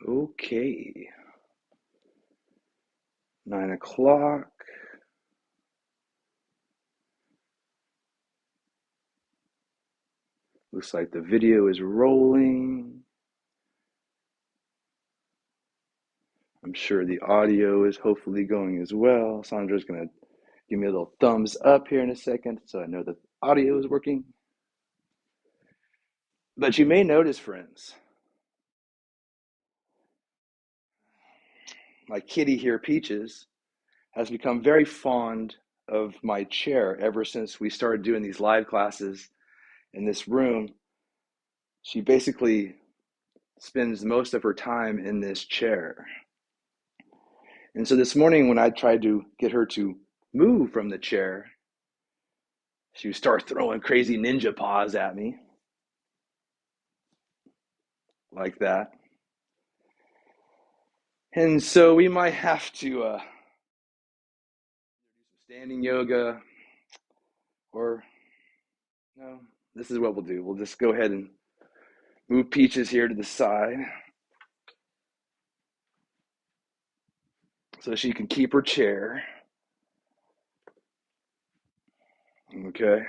Okay, 9 o'clock. Looks like the video is rolling. I'm sure the audio is hopefully going as well. Sandra's going to give me a little thumbs up here in a second so I know that the audio is working. But you may notice, friends, my kitty here, Peaches, has become very fond of my chair ever since we started doing these live classes in this room. She basically spends most of her time in this chair. And so this morning, when I tried to get her to move from the chair, she would start throwing crazy ninja paws at me, like that. And so we might have to do some standing yoga, or no, this is what we'll do. We'll just go ahead and move Peaches here to the side so she can keep her chair. Okay.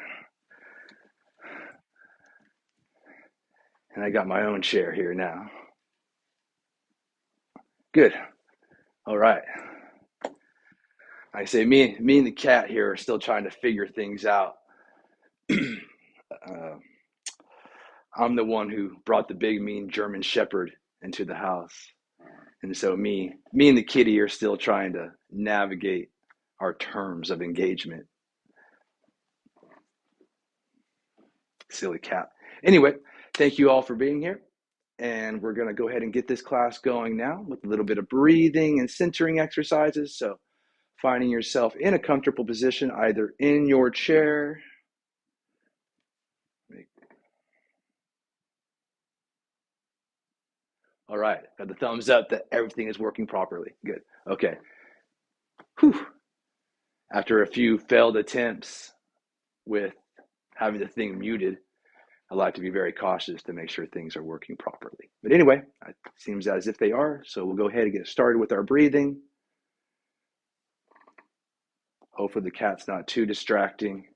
And I got my own chair here now. Good. All right. I say me and the cat here are still trying to figure things out. I'm the one who brought the big mean German Shepherd into the house. And so me and the kitty are still trying to navigate our terms of engagement. Silly cat. Anyway, thank you all for being here. And we're going to go ahead and get this class going now with a little bit of breathing and centering exercises. So finding yourself in a comfortable position, either in your chair. All right, got the thumbs up that everything is working properly. Good. Okay. Whew. After a few failed attempts with having the thing muted, I like to be very cautious to make sure things are working properly. But anyway, it seems as if they are. So we'll go ahead and get started with our breathing. Hopefully the cat's not too distracting.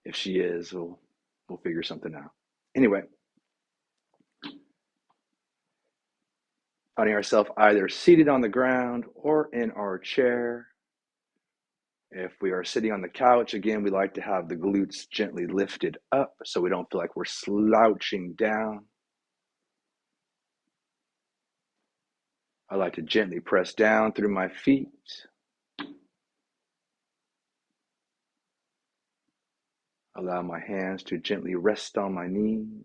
If she is, we'll figure something out. Anyway, finding ourselves either seated on the ground or in our chair. If we are sitting on the couch, again, we like to have the glutes gently lifted up so we don't feel like we're slouching down. I like to gently press down through my feet. Allow my hands to gently rest on my knees.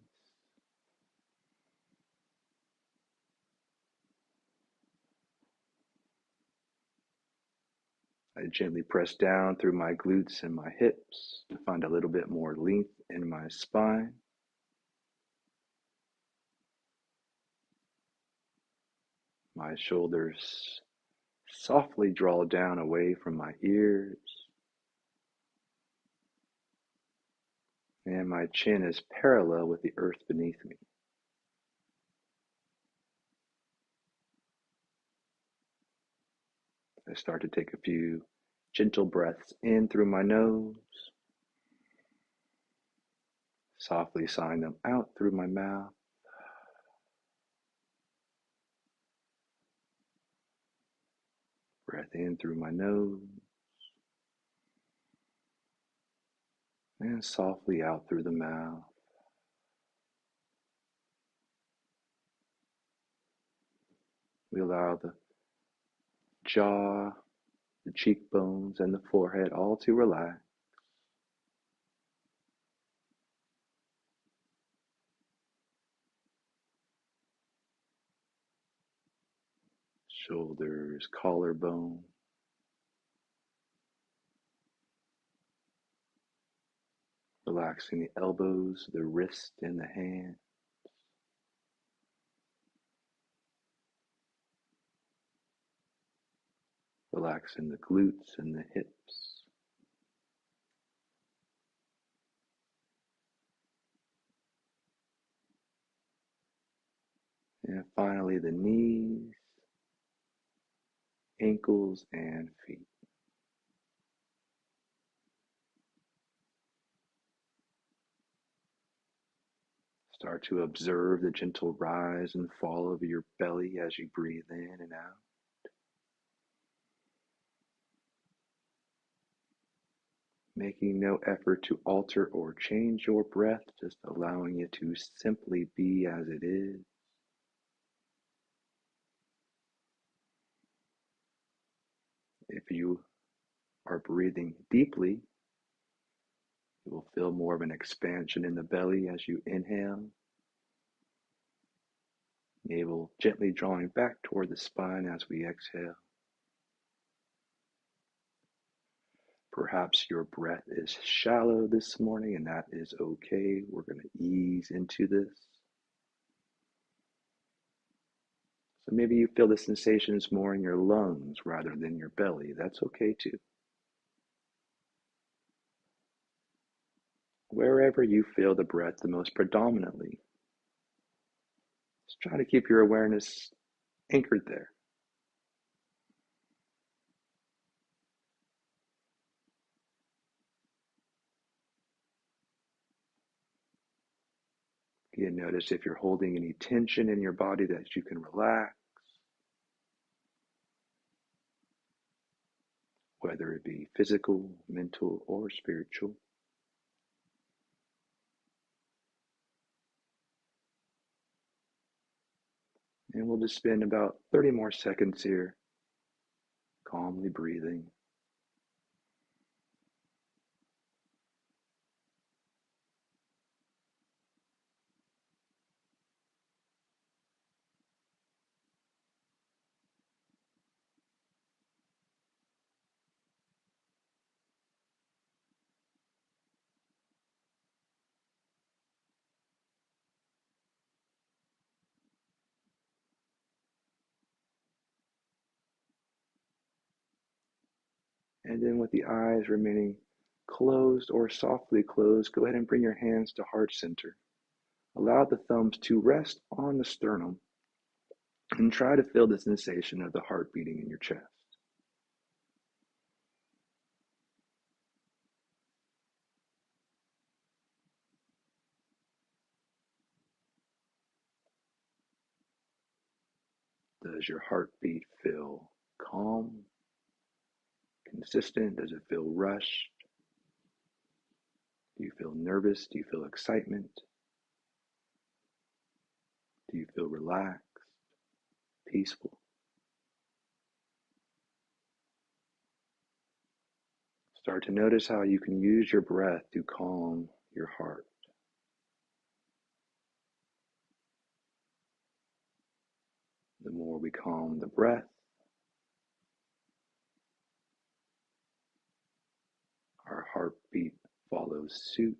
I gently press down through my glutes and my hips to find a little bit more length in my spine. My shoulders softly draw down away from my ears. And my chin is parallel with the earth beneath me. I start to take a few gentle breaths in through my nose, softly sighing them out through my mouth. Breath in through my nose, and softly out through the mouth. We allow the jaw, the cheekbones, and the forehead all to relax. Shoulders, collarbone. Relaxing the elbows, the wrist, and the hand. Relaxing the glutes and the hips. And finally, the knees, ankles, and feet. Start to observe the gentle rise and fall of your belly as you breathe in and out. Making no effort to alter or change your breath, just allowing it to simply be as it is. If you are breathing deeply, you will feel more of an expansion in the belly as you inhale. Navel gently drawing back toward the spine as we exhale. Perhaps your breath is shallow this morning, and that is okay. We're going to ease into this. So maybe you feel the sensations more in your lungs rather than your belly. That's okay too. Wherever you feel the breath the most predominantly, just try to keep your awareness anchored there. You notice if you're holding any tension in your body that you can relax, whether it be physical, mental, or spiritual. And we'll just spend about 30 more seconds here, calmly breathing. And then with the eyes remaining closed or softly closed, go ahead and bring your hands to heart center. Allow the thumbs to rest on the sternum and try to feel the sensation of the heart beating in your chest. Does your heartbeat feel calm, consistent? Does it feel rushed? Do you feel nervous? Do you feel excitement? Do you feel relaxed, peaceful? Start to notice how you can use your breath to calm your heart. The more we calm the breath, our heartbeat follows suit.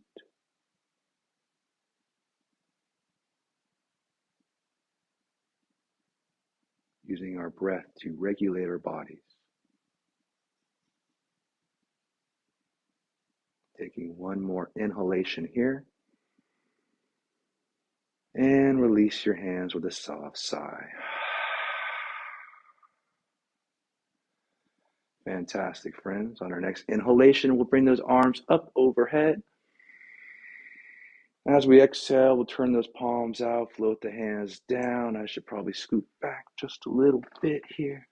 Using our breath to regulate our bodies. Taking one more inhalation here. And release your hands with a soft sigh. Fantastic, friends. On our next inhalation, we'll bring those arms up overhead. As we exhale, we'll turn those palms out, float the hands down. I should probably scoot back just a little bit here.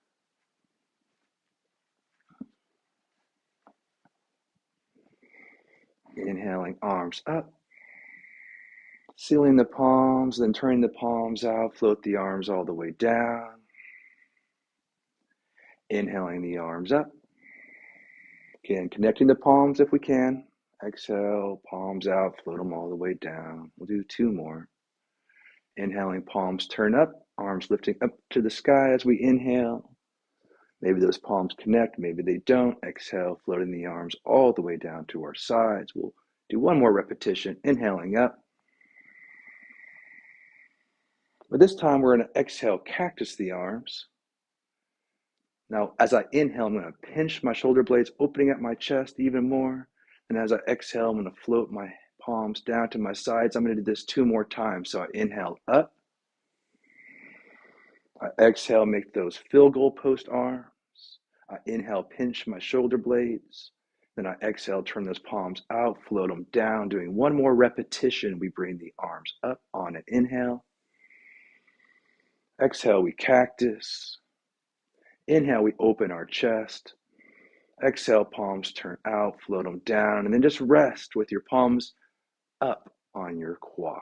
Inhaling, arms up. Sealing the palms, then turning the palms out, float the arms all the way down. Inhaling the arms up. Again, connecting the palms if we can. Exhale, palms out, float them all the way down. We'll do two more. Inhaling, palms turn up, arms lifting up to the sky as we inhale. Maybe those palms connect, maybe they don't. Exhale, floating the arms all the way down to our sides. We'll do one more repetition, inhaling up. But this time we're going to exhale, cactus the arms. Now, as I inhale, I'm going to pinch my shoulder blades, opening up my chest even more. And as I exhale, I'm going to float my palms down to my sides. I'm going to do this two more times. So I inhale up. I exhale, make those fill goal post arms. I inhale, pinch my shoulder blades. Then I exhale, turn those palms out, float them down. Doing one more repetition, we bring the arms up on an inhale. Exhale, we cactus. Inhale, we open our chest. Exhale, palms turn out, float them down, and then just rest with your palms up on your quads.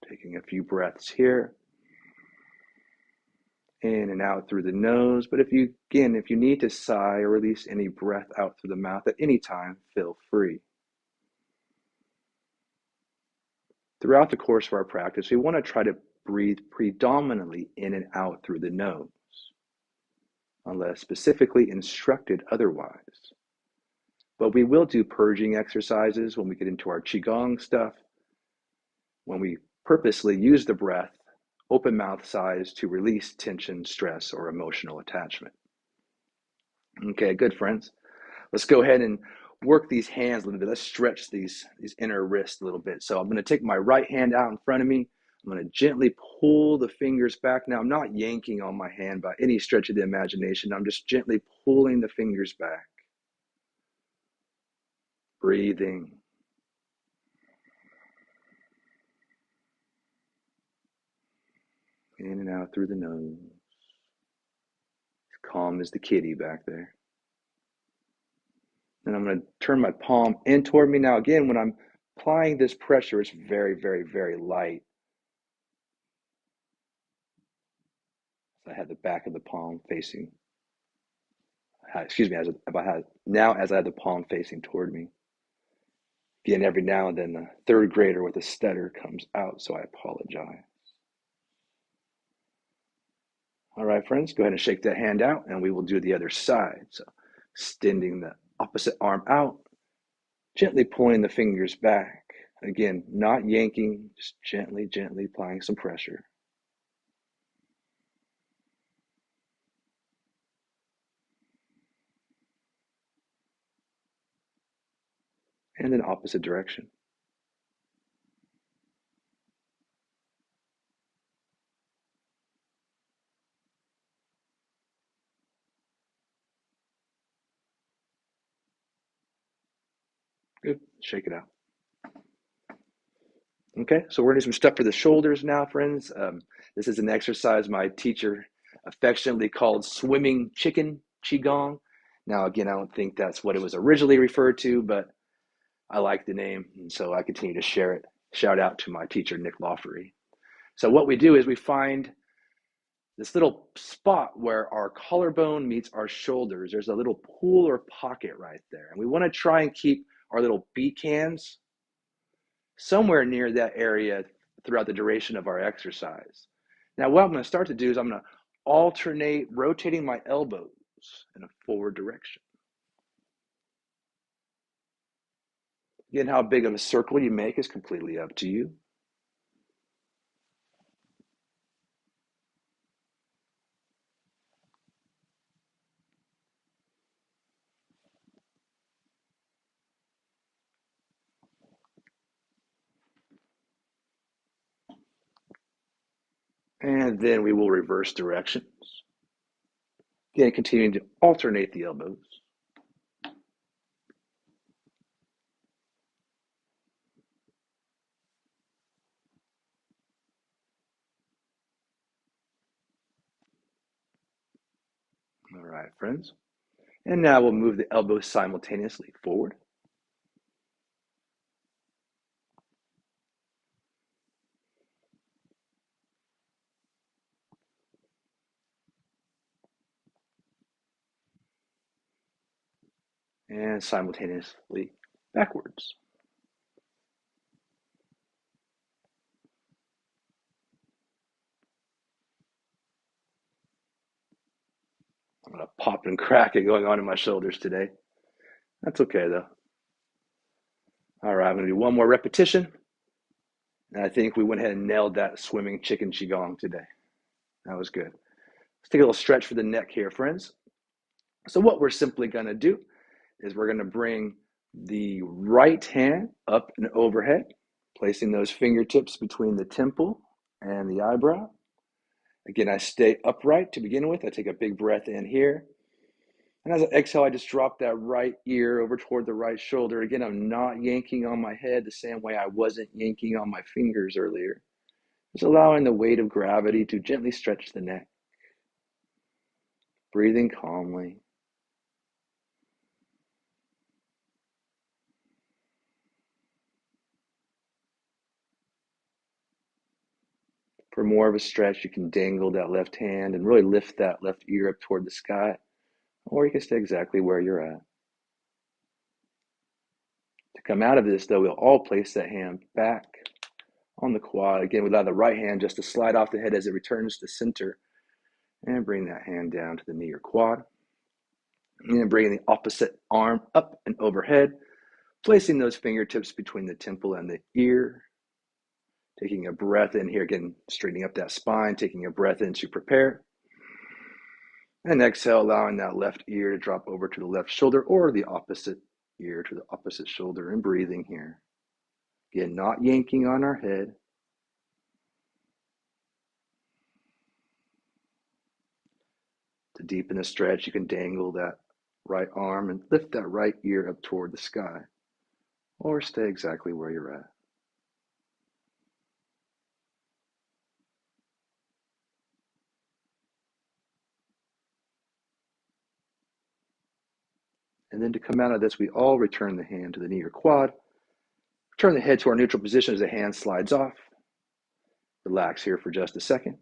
Taking a few breaths here. In and out through the nose. But if you need to sigh or release any breath out through the mouth at any time, feel free. Throughout the course of our practice, we want to try to breathe predominantly in and out through the nose, unless specifically instructed otherwise. But we will do purging exercises when we get into our Qigong stuff, when we purposely use the breath, open mouth size, to release tension, stress, or emotional attachment. Okay, good friends. Let's go ahead and work these hands a little bit. Let's stretch these inner wrists a little bit. So I'm going to take my right hand out in front of me. I'm going to gently pull the fingers back. Now, I'm not yanking on my hand by any stretch of the imagination. I'm just gently pulling the fingers back. Breathing. In and out through the nose. Calm as the kitty back there. And I'm going to turn my palm in toward me. Now, again, when I'm applying this pressure, it's very, very, very light. I had the back of the palm facing, as I had the palm facing toward me. Again, every now and then the third grader with a stutter comes out, so I apologize. All right, friends, go ahead and shake that hand out, and we will do the other side. So extending the opposite arm out, gently pulling the fingers back. Again, not yanking, just gently, gently applying some pressure. And then opposite direction. Good, shake it out. Okay, so we're gonna do some stuff for the shoulders now, friends. This is an exercise my teacher affectionately called swimming chicken qigong. Now, again, I don't think that's what it was originally referred to, but I like the name, and so I continue to share it. Shout out to my teacher, Nick Lawfery. So what we do is we find this little spot where our collarbone meets our shoulders. There's a little pool or pocket right there, and we want to try and keep our little beak hands somewhere near that area throughout the duration of our exercise. Now, what I'm going to start to do is I'm going to alternate rotating my elbows in a forward direction. Again, how big of a circle you make is completely up to you. And then we will reverse directions. Again, continuing to alternate the elbows. All right, friends. And now we'll move the elbows simultaneously forward. And simultaneously backwards. I'm going to pop and crack it going on in my shoulders today. That's okay, though. All right, I'm going to do one more repetition. And I think we went ahead and nailed that swimming chicken qigong today. That was good. Let's take a little stretch for the neck here, friends. So what we're simply going to do is we're going to bring the right hand up and overhead, placing those fingertips between the temple and the eyebrow. Again, I stay upright to begin with. I take a big breath in here. And as I exhale, I just drop that right ear over toward the right shoulder. Again, I'm not yanking on my head the same way I wasn't yanking on my fingers earlier. Just allowing the weight of gravity to gently stretch the neck. Breathing calmly. For more of a stretch, you can dangle that left hand and really lift that left ear up toward the sky, or you can stay exactly where you're at. To come out of this, though, we'll all place that hand back on the quad. Again, without the right hand just to slide off the head as it returns to center, and bring that hand down to the knee or quad. And then bringing the opposite arm up and overhead, placing those fingertips between the temple and the ear. Taking a breath in here, again, straightening up that spine, taking a breath in to prepare. And exhale, allowing that left ear to drop over to the left shoulder or the opposite ear to the opposite shoulder, and breathing here. Again, not yanking on our head. To deepen the stretch, you can dangle that right arm and lift that right ear up toward the sky, or stay exactly where you're at. And then to come out of this, we all return the hand to the knee or quad. Turn the head to our neutral position as the hand slides off. Relax here for just a second.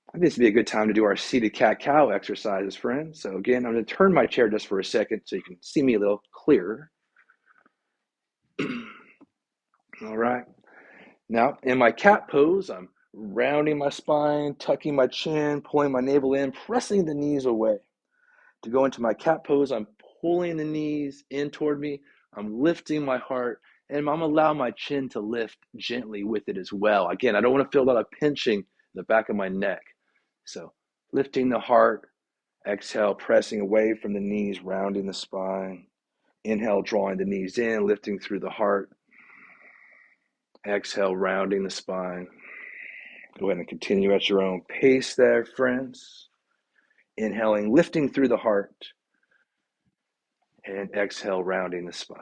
I think this would be a good time to do our seated cat-cow exercises, friends. So again, I'm going to turn my chair just for a second so you can see me a little clearer. All right. Now, in my cat pose, I'm rounding my spine, tucking my chin, pulling my navel in, pressing the knees away. To go into my cat pose, I'm pulling the knees in toward me. I'm lifting my heart, and I'm allowing my chin to lift gently with it as well. Again, I don't want to feel a lot of pinching in the back of my neck. So lifting the heart, exhale, pressing away from the knees, rounding the spine. Inhale, drawing the knees in, lifting through the heart. Exhale, rounding the spine. Go ahead and continue at your own pace there, friends. Inhaling, lifting through the heart. And exhale, rounding the spine.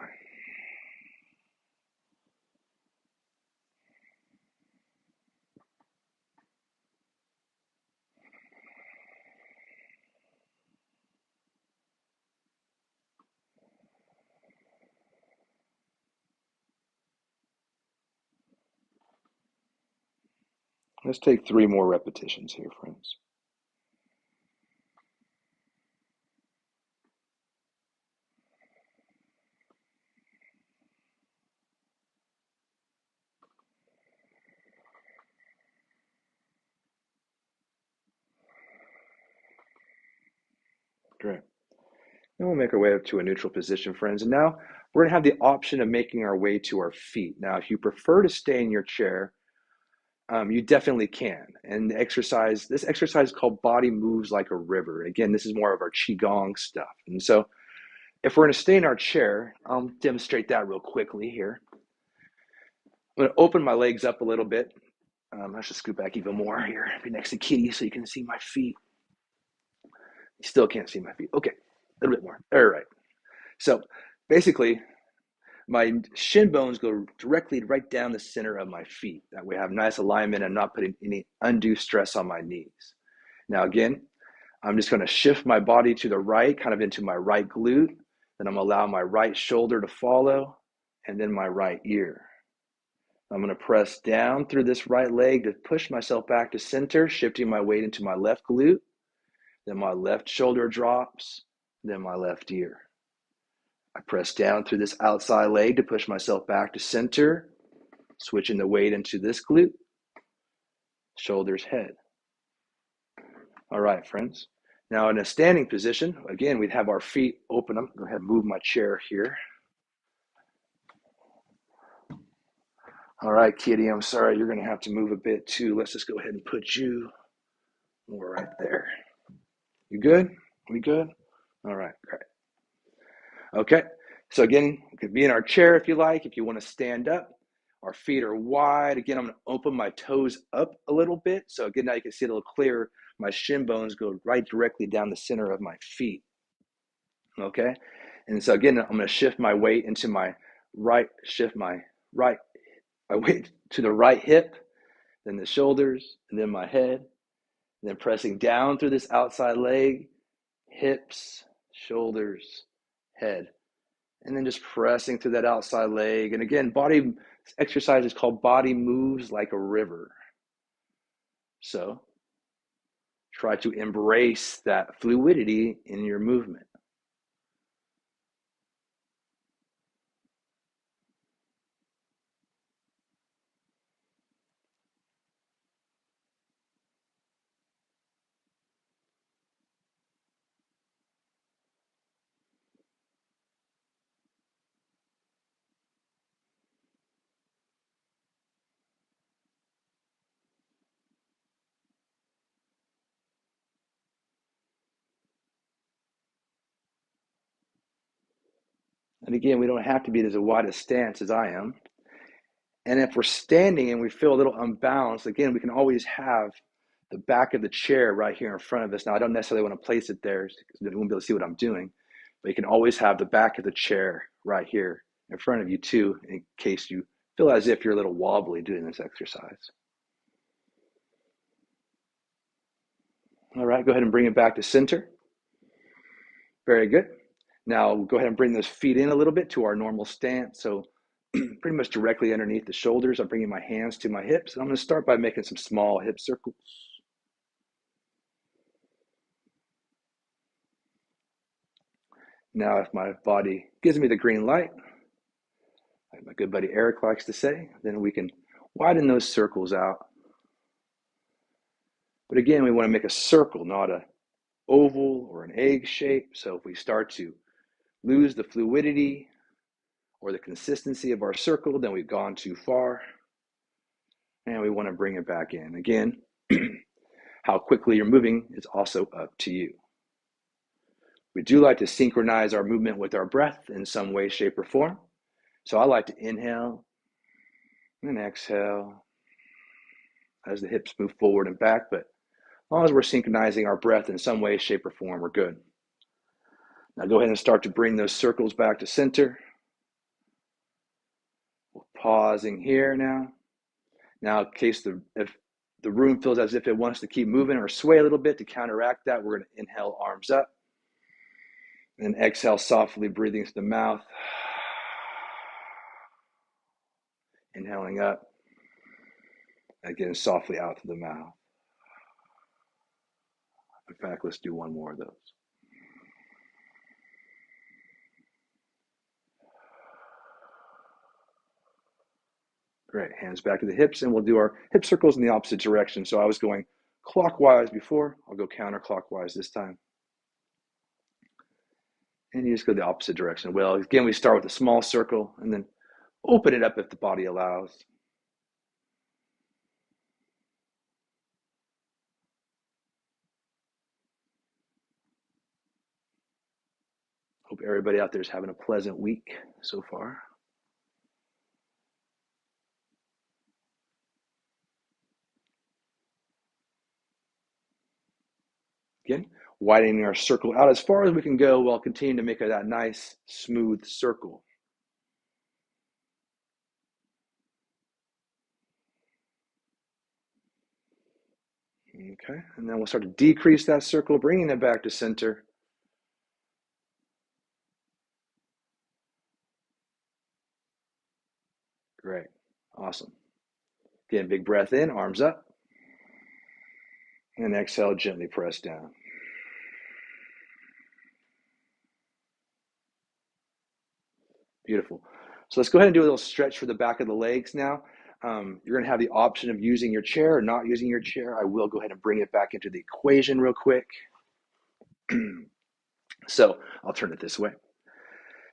Let's take 3 more repetitions here, friends. Great. Then we'll make our way up to a neutral position, friends. And now we're going to have the option of making our way to our feet. Now, if you prefer to stay in your chair, you definitely can. And this exercise is called Body Moves Like a River. Again, this is more of our Qigong stuff. And so if we're going to stay in our chair, I'll demonstrate that real quickly here. I'm going to open my legs up a little bit. I should scoot back even more here, be next to Kitty so you can see my feet. You still can't see my feet. Okay, a little bit more. All right. So basically, my shin bones go directly right down the center of my feet. That way I have nice alignment and not putting any undue stress on my knees. Now again, I'm just going to shift my body to the right, kind of into my right glute. Then I'm going to allow my right shoulder to follow, and then my right ear. I'm going to press down through this right leg to push myself back to center, shifting my weight into my left glute. Then my left shoulder drops, then my left ear. I press down through this outside leg to push myself back to center, switching the weight into this glute, shoulders, head. All right, friends. Now in a standing position, again, we'd have our feet open. I'm going to go ahead and move my chair here. All right, Kitty, I'm sorry. You're going to have to move a bit too. Let's just go ahead and put you more right there. You good? We good? All right, great. Okay, so again, you could be in our chair if you like. If you want to stand up, Our feet are wide. Again, I'm going to open my toes up a little bit. So again, now you can see it a little clearer. My shin bones go right directly down the center of my feet. Okay. And so again, I'm going to shift my weight into my right, shift my weight to the right hip, then the shoulders, and then my head, and then pressing down through this outside leg, hips, shoulders, head, and then just pressing through that outside leg. And again, body exercise is called body moves like a river. So try to embrace that fluidity in your movement. And again, we don't have to be as wide a stance as I am. And if we're standing and we feel a little unbalanced, again, we can always have the back of the chair right here in front of us. Now, I don't necessarily want to place it there because you won't be able to see what I'm doing, but you can always have the back of the chair right here in front of you too, in case you feel as if you're a little wobbly doing this exercise. All right, go ahead and bring it back to center. Very good. Now, go ahead and bring those feet in a little bit to our normal stance. So pretty much directly underneath the shoulders, I'm bringing my hands to my hips. And I'm going to start by making some small hip circles. Now, if my body gives me the green light, like my good buddy Eric likes to say, then we can widen those circles out. But again, we want to make a circle, not an oval or an egg shape. So if we start to lose the fluidity or the consistency of our circle, then we've gone too far. And we want to bring it back in. Again, how quickly you're moving is also up to you. We do like to synchronize our movement with our breath in some way, shape, or form. So I like to inhale and exhale as the hips move forward and back, but as long as we're synchronizing our breath in some way, shape, or form, we're good. Now go ahead and start to bring those circles back to center. We're pausing here now. Now, in case if the room feels as if it wants to keep moving or sway a little bit, to counteract that, we're going to inhale, arms up, and exhale, softly breathing through the mouth. Inhaling up. Again, softly out through the mouth. In fact, let's do one more of those. Great, hands back to the hips, and we'll do our hip circles in the opposite direction. So I was going clockwise before, I'll go counterclockwise this time. And you just go the opposite direction. Well, again, we start with a small circle and then open it up if the body allows. Hope everybody out there is having a pleasant week so far. Again, widening our circle out as far as we can go while continuing to make that nice, smooth circle. Okay, and then we'll start to decrease that circle, bringing it back to center. Great, awesome. Again, big breath in, arms up. And exhale, gently press down. Beautiful. So let's go ahead and do a little stretch for the back of the legs now. You're going to have the option of using your chair or not using your chair. I will go ahead and bring it back into the equation real quick. So I'll turn it this way.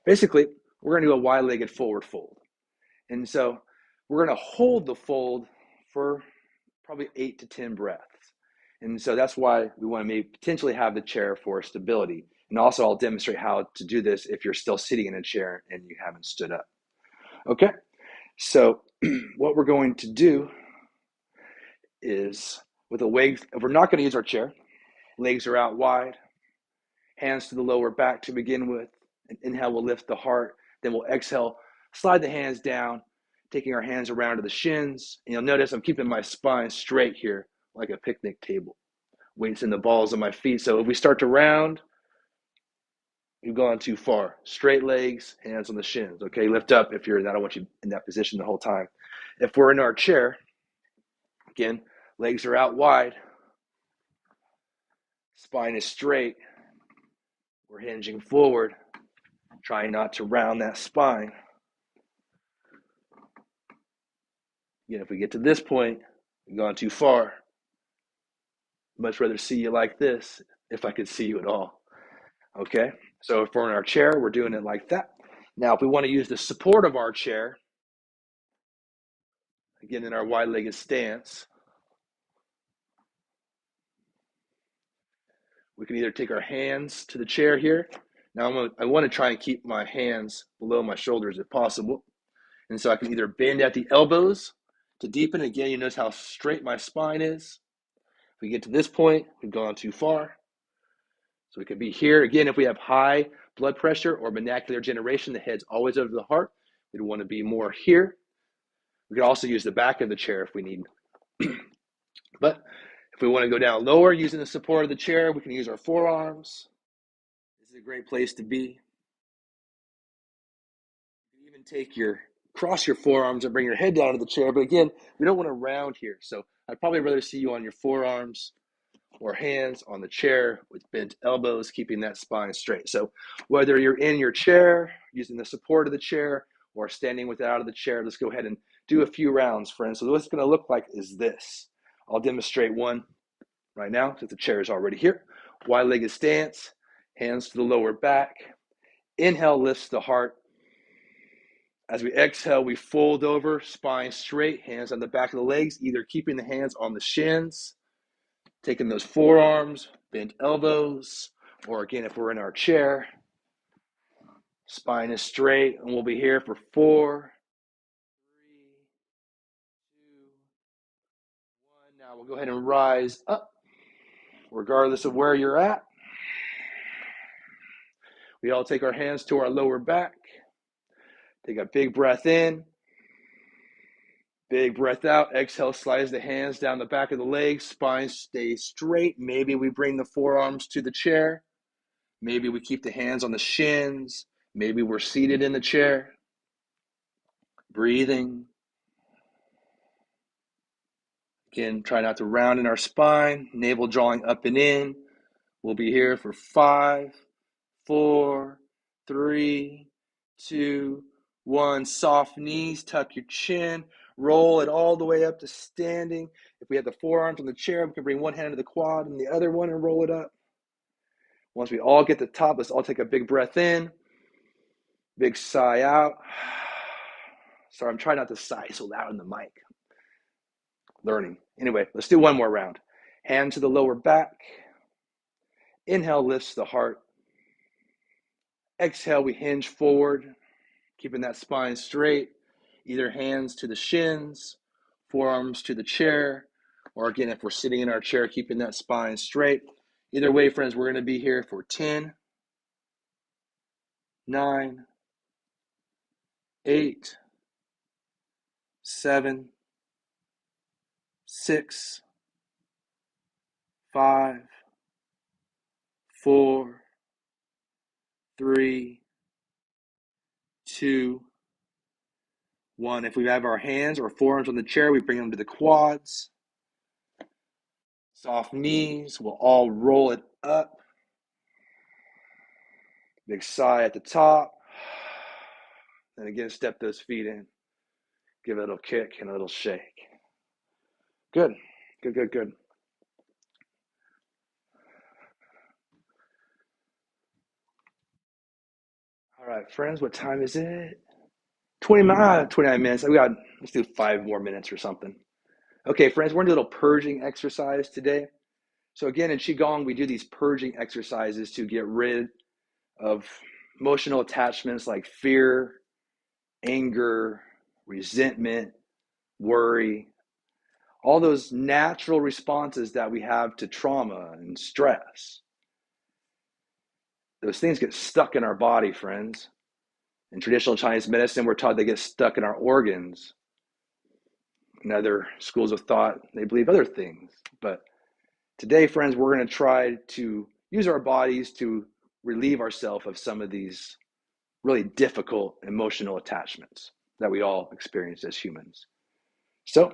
Basically, we're going to do a wide-legged forward fold. And so we're going to hold the fold for probably 8 to 10 breaths. And so that's why we want to maybe potentially have the chair for stability. And also I'll demonstrate how to do this if you're still sitting in a chair and you haven't stood up. Okay, So what we're going to do is with the legs, we're not going to use our chair. Legs are out wide, hands to the lower back to begin with. And inhale, we'll lift the heart. Then we'll exhale, slide the hands down, taking our hands around to the shins. And you'll notice I'm keeping my spine straight here, like a picnic table. Weights in the balls of my feet. So if we start to round, we've gone too far. Straight legs, hands on the shins. Okay, lift up if you're in that. I don't want you in that position the whole time. If we're in our chair, again, legs are out wide, spine is straight. We're hinging forward, trying not to round that spine. Again, if we get to this point, we've gone too far. Much rather see you like this if I could see you at all. Okay, so if we're in our chair, we're doing it like that. Now, if we want to use the support of our chair, again, in our wide-legged stance, we can either take our hands to the chair here. Now, I want to try and keep my hands below my shoulders if possible. And so I can either bend at the elbows to deepen. Again, you notice how straight my spine is. If we get to this point, we've gone too far. So we could be here. Again, if we have high blood pressure or macular degeneration, the head's always over the heart. We'd want to be more here. We could also use the back of the chair if we need. But if we want to go down lower using the support of the chair, we can use our forearms. This is a great place to be. You can even cross your forearms and bring your head down to the chair. But again, we don't want to round here. So I'd probably rather see you on your forearms or hands on the chair with bent elbows, keeping that spine straight. So whether you're in your chair, using the support of the chair, or standing with it out of the chair, let's go ahead and do a few rounds, friends. So what it's going to look like is this. I'll demonstrate one right now since the chair is already here. Wide-legged stance, hands to the lower back. Inhale lifts the heart. As we exhale, we fold over, spine straight, hands on the back of the legs, either keeping the hands on the shins, taking those forearms, bent elbows, or again, if we're in our chair, spine is straight, and we'll be here for 4, 3, 2, 1. Now we'll go ahead and rise up, regardless of where you're at. We all take our hands to our lower back. Take a big breath in. Big breath out. Exhale, slides the hands down the back of the legs. Spine stays straight. Maybe we bring the forearms to the chair. Maybe we keep the hands on the shins. Maybe we're seated in the chair. Breathing. Again, try not to round in our spine. Navel drawing up and in. We'll be here for 5, 4, 3, 2, 1. Soft knees, tuck your chin, roll it all the way up to standing. If we have the forearms on the chair, we can bring one hand to the quad and the other one and roll it up. Once we all get to the top, let's all take a big breath in. Big sigh out. Sorry, I'm trying not to sigh so loud in the mic. Learning. Anyway, let's do one more round. Hand to the lower back. Inhale lifts the heart. Exhale, we hinge forward, keeping that spine straight. Either hands to the shins, forearms to the chair, or again, if we're sitting in our chair, keeping that spine straight. Either way, friends, we're going to be here for 10, 9, 8, 7, 6, 5, 4, 3, 2, 1. If we have our hands or forearms on the chair, we bring them to the quads. Soft knees. We'll all roll it up. Big sigh at the top. And again, step those feet in. Give it a little kick and a little shake. Good. Good, good, good. All right, friends, what time is it? 29 minutes. Let's do 5 more minutes or something. Okay, friends, we're going to do a little purging exercise today. So again, in Qigong, we do these purging exercises to get rid of emotional attachments like fear, anger, resentment, worry, all those natural responses that we have to trauma and stress. Those things get stuck in our body, friends. In traditional Chinese medicine, we're taught they get stuck in our organs. In other schools of thought, they believe other things. But today, friends, we're going to try to use our bodies to relieve ourselves of some of these really difficult emotional attachments that we all experience as humans. So,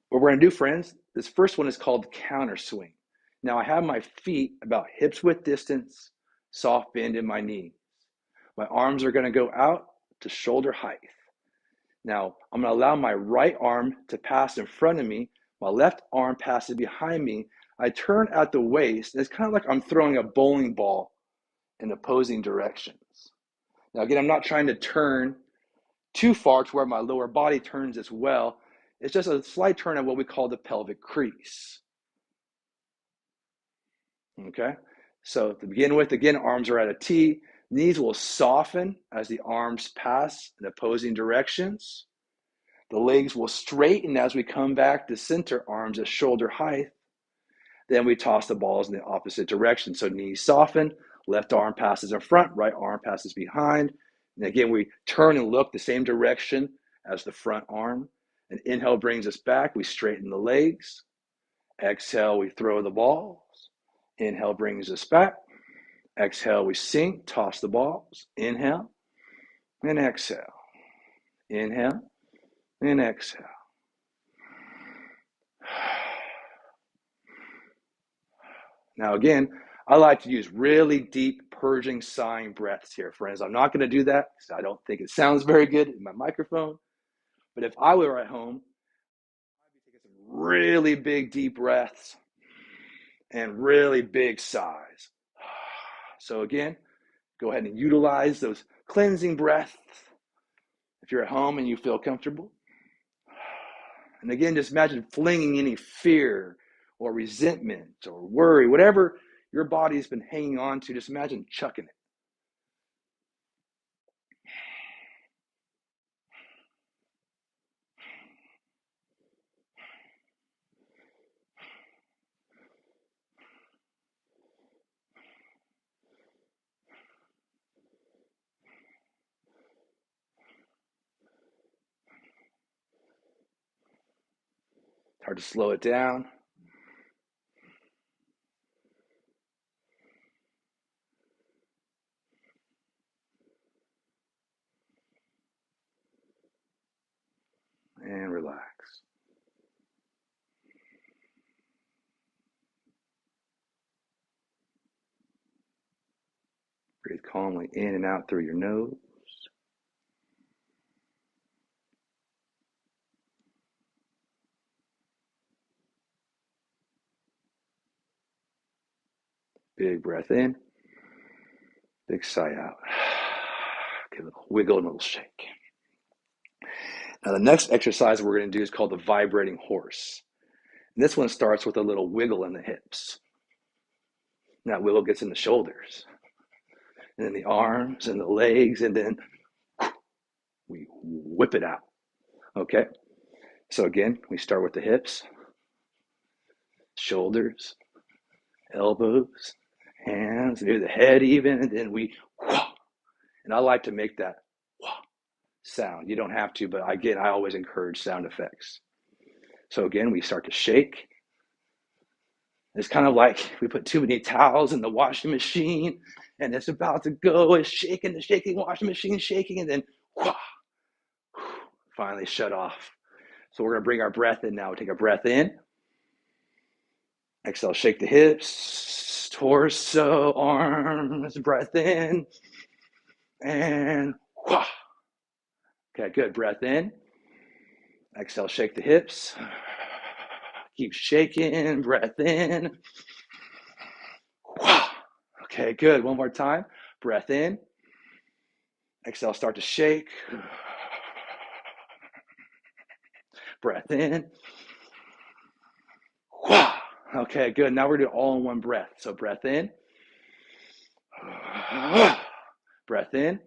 what we're going to do, friends, this first one is called counter swing. Now, I have my feet about hips width distance, soft bend in my knees. My arms are going to go out to shoulder height. Now, I'm going to allow my right arm to pass in front of me. My left arm passes behind me. I turn at the waist. It's kind of like I'm throwing a bowling ball in opposing directions. Now, again, I'm not trying to turn too far to where my lower body turns as well. It's just a slight turn at what we call the pelvic crease. Okay? So to begin with, again, arms are at a T. Knees will soften as the arms pass in opposing directions. The legs will straighten as we come back to center, arms at shoulder height. Then we toss the balls in the opposite direction. So knees soften, left arm passes in front, right arm passes behind. And again, we turn and look the same direction as the front arm. An inhale brings us back. We straighten the legs. Exhale, we throw the balls. Inhale brings us back. Exhale, we sink, toss the balls. Inhale and exhale. Inhale and exhale. Now, again, I like to use really deep purging sighing breaths here, friends. I'm not going to do that because I don't think it sounds very good in my microphone. But if I were at home, I'd be taking some really big deep breaths and really big sighs. So again, go ahead and utilize those cleansing breaths if you're at home and you feel comfortable. And again, just imagine flinging any fear or resentment or worry, whatever your body's been hanging on to, just imagine chucking it. It's hard to slow it down. And relax. Breathe calmly in and out through your nose. Big breath in. Big sigh out. Give it a wiggle and a little shake. Now the next exercise we're going to do is called the vibrating horse. And this one starts with a little wiggle in the hips. And that wiggle gets in the shoulders. And then the arms and the legs, and then we whip it out. Okay? So again, we start with the hips, shoulders, elbows, hands, maybe the head even, and then we, and I like to make that sound. You don't have to, but again, I always encourage sound effects. So again, we start to shake. It's kind of like we put too many towels in the washing machine and it's about to go. It's shaking, the shaking washing machine shaking, and then finally shut off. So we're going to bring our breath in now. Take a breath in. Exhale, shake the hips, torso, arms, breath in. And okay, good. Breath in. Exhale, shake the hips. Keep shaking, breath in. Okay, good. One more time. Breath in. Exhale, start to shake. Breath in. Okay, good. Now we're going to do it all in one breath. So breath in. Breath in.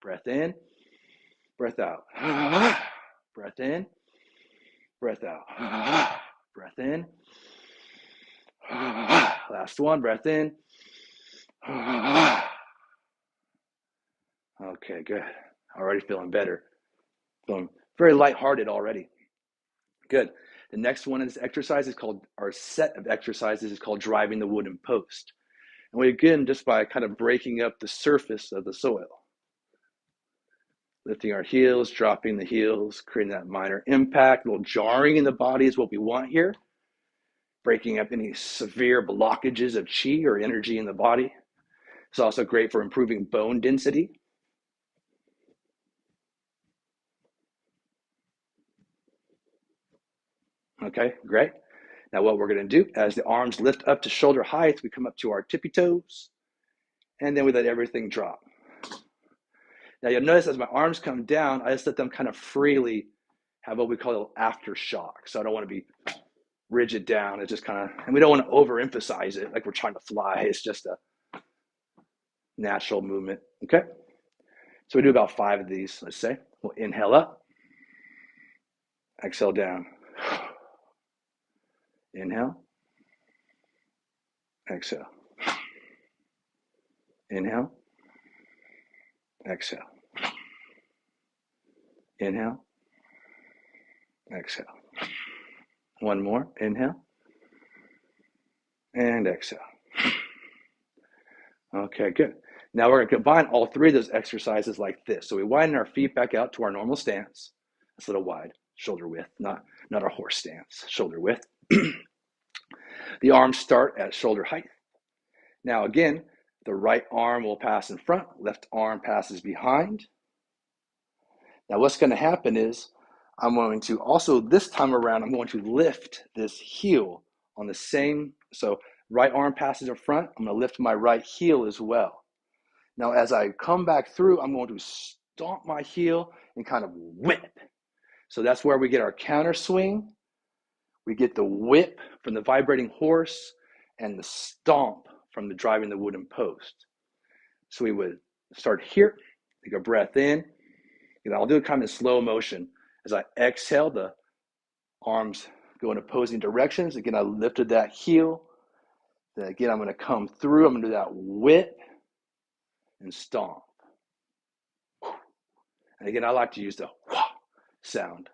Breath in. Breath out. Breath in. Breath out. Breath in. Last one. Breath in. Okay, good. Already feeling better. Feeling very lighthearted already. Good. The next one in this exercise is called, our set of exercises is called driving the wooden post. And we begin just by kind of breaking up the surface of the soil. Lifting our heels, dropping the heels, creating that minor impact. A little jarring in the body is what we want here. Breaking up any severe blockages of chi or energy in the body. It's also great for improving bone density. Okay, great. Now what we're going to do, as the arms lift up to shoulder height, we come up to our tippy toes, and then we let everything drop. Now you'll notice as my arms come down, I just let them kind of freely have what we call aftershock. So I don't want to be rigid down. It's just kind of, and we don't want to overemphasize it like we're trying to fly. It's just a natural movement. Okay. So we do about 5 of these, let's say. We'll inhale up, exhale down. Inhale, exhale. Inhale, exhale. Inhale, exhale. One more, inhale, and exhale. Okay, good. Now we're going to combine all 3 of those exercises like this. So we widen our feet back out to our normal stance. It's a little wide, shoulder width, not our horse stance, shoulder width. The arms start at shoulder height. Now again, the right arm will pass in front, left arm passes behind. Now what's going to happen is I'm going to also, this time around, I'm going to lift this heel on the same, so right arm passes in front, I'm going to lift my right heel as well. Now as I come back through, I'm going to stomp my heel and kind of whip. So that's where we get our counter swing. We get the whip from the vibrating horse and the stomp from the driving the wooden post. So we would start here, take a breath in. I'll do it kind of in slow motion. As I exhale, the arms go in opposing directions. Again, I lifted that heel. Then again, I'm going to come through. I'm going to do that whip and stomp. And again, I like to use the sound.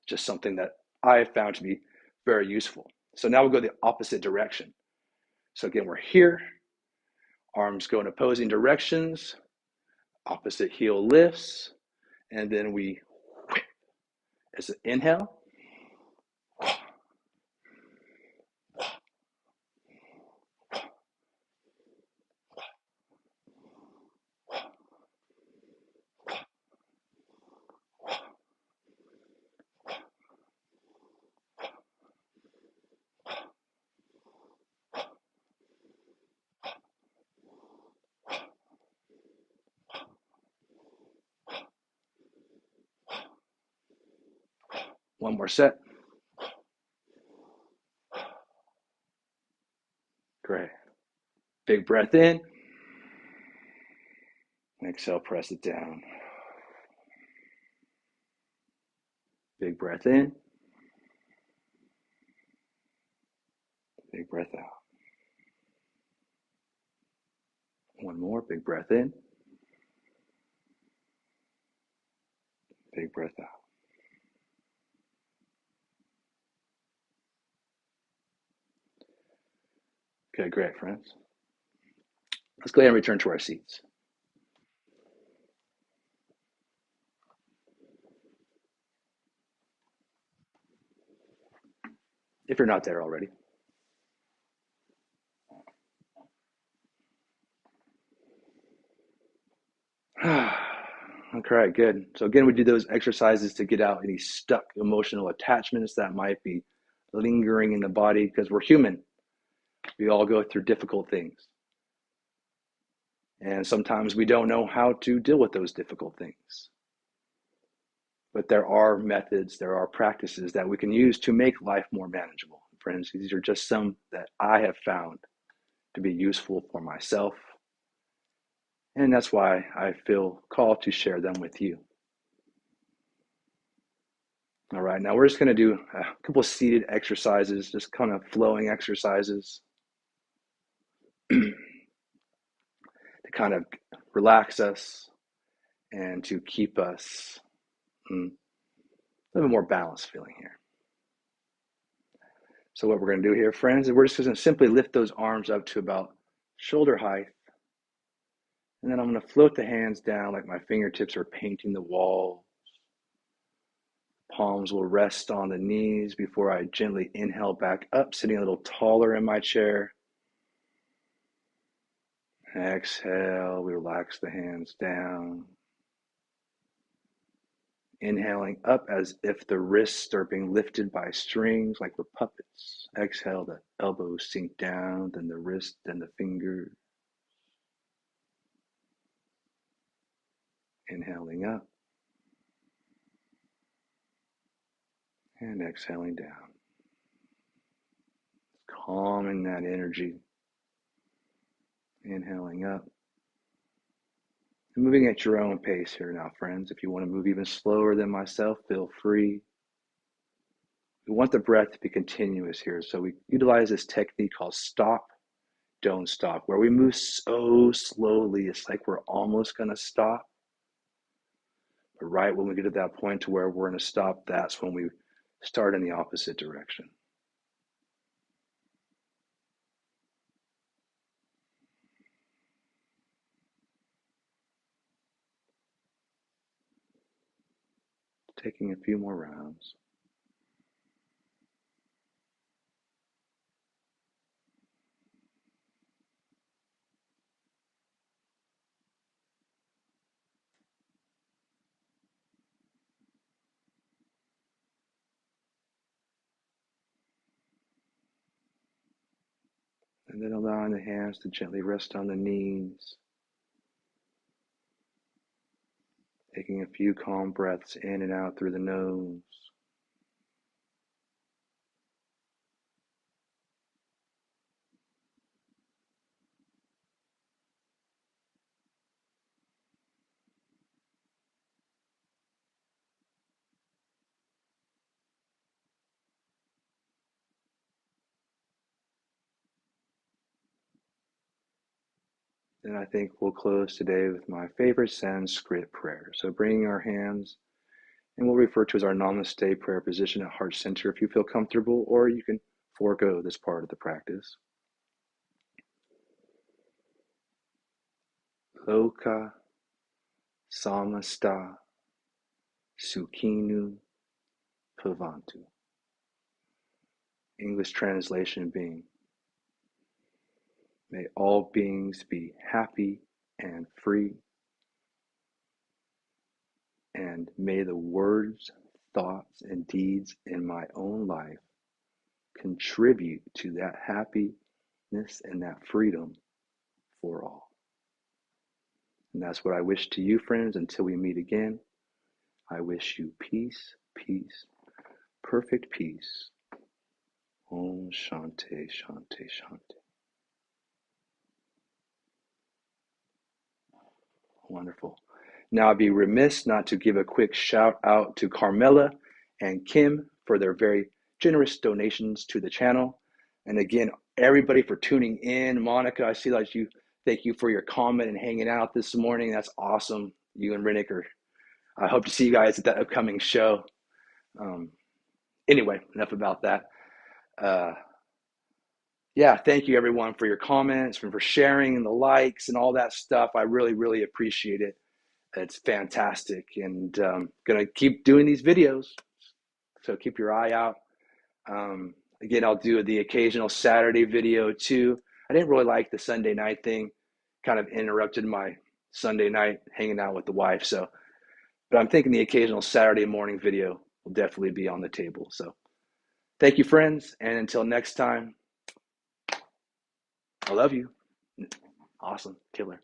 Just something that I have found to be very useful. So now we'll go the opposite direction. So again, we're here. Arms go in opposing directions. Opposite heel lifts. And then we whip. As an inhale. One more set. Great. Big breath in. Exhale, press it down. Big breath in. Big breath out. One more. Big breath in. Big breath out. Okay, great, friends. Let's go ahead and return to our seats. If you're not there already. Okay, good. So again, we do those exercises to get out any stuck emotional attachments that might be lingering in the body, because we're human. We all go through difficult things. And sometimes we don't know how to deal with those difficult things. But there are methods, there are practices that we can use to make life more manageable. Friends, these are just some that I have found to be useful for myself. And that's why I feel called to share them with you. All right, now we're just going to do a couple of seated exercises, just kind of flowing exercises to kind of relax us and to keep us a little bit more balanced feeling here. So what we're going to do here, friends, is we're just going to simply lift those arms up to about shoulder height. And then I'm going to float the hands down like my fingertips are painting the wall. Palms will rest on the knees before I gently inhale back up, sitting a little taller in my chair. Exhale, we relax the hands down. Inhaling up as if the wrists are being lifted by strings like we're puppets. Exhale, the elbows sink down, then the wrist, then the fingers. Inhaling up and exhaling down. Calming that energy. Inhaling up. And moving at your own pace here now, friends. If you want to move even slower than myself, feel free. We want the breath to be continuous here, so we utilize this technique called stop, don't stop, where we move so slowly, it's like we're almost going to stop. But right when we get to that point to where we're going to stop, that's when we start in the opposite direction. Taking a few more rounds. And then allowing the hands to gently rest on the knees. Taking a few calm breaths in and out through the nose. And I think we'll close today with my favorite Sanskrit prayer. So bringing our hands, and we'll refer to as our Namaste prayer position at heart center if you feel comfortable, or you can forego this part of the practice. Loka samasta sukhinu bhavantu. English translation being, may all beings be happy and free, and may the words, thoughts, and deeds in my own life contribute to that happiness and that freedom for all. And that's what I wish to you, friends, until we meet again. I wish you peace, peace, perfect peace. Om Shanti, Shanti, Shanti. Wonderful. Now, I'd be remiss not to give a quick shout out to Carmela and Kim for their very generous donations to the channel. And again, everybody for tuning in. Monica, I see that you, thank you for your comment and hanging out this morning. That's awesome. You and Rinnick are, I hope to see you guys at that upcoming show. Anyway, enough about that. Yeah, thank you everyone for your comments and for sharing and the likes and all that stuff. I really, really appreciate it. It's fantastic, and gonna keep doing these videos. So keep your eye out. Again, I'll do the occasional Saturday video too. I didn't really like the Sunday night thing. Kind of interrupted my Sunday night hanging out with the wife. So, but I'm thinking the occasional Saturday morning video will definitely be on the table. So thank you, friends. And until next time, I love you. Awesome. Killer.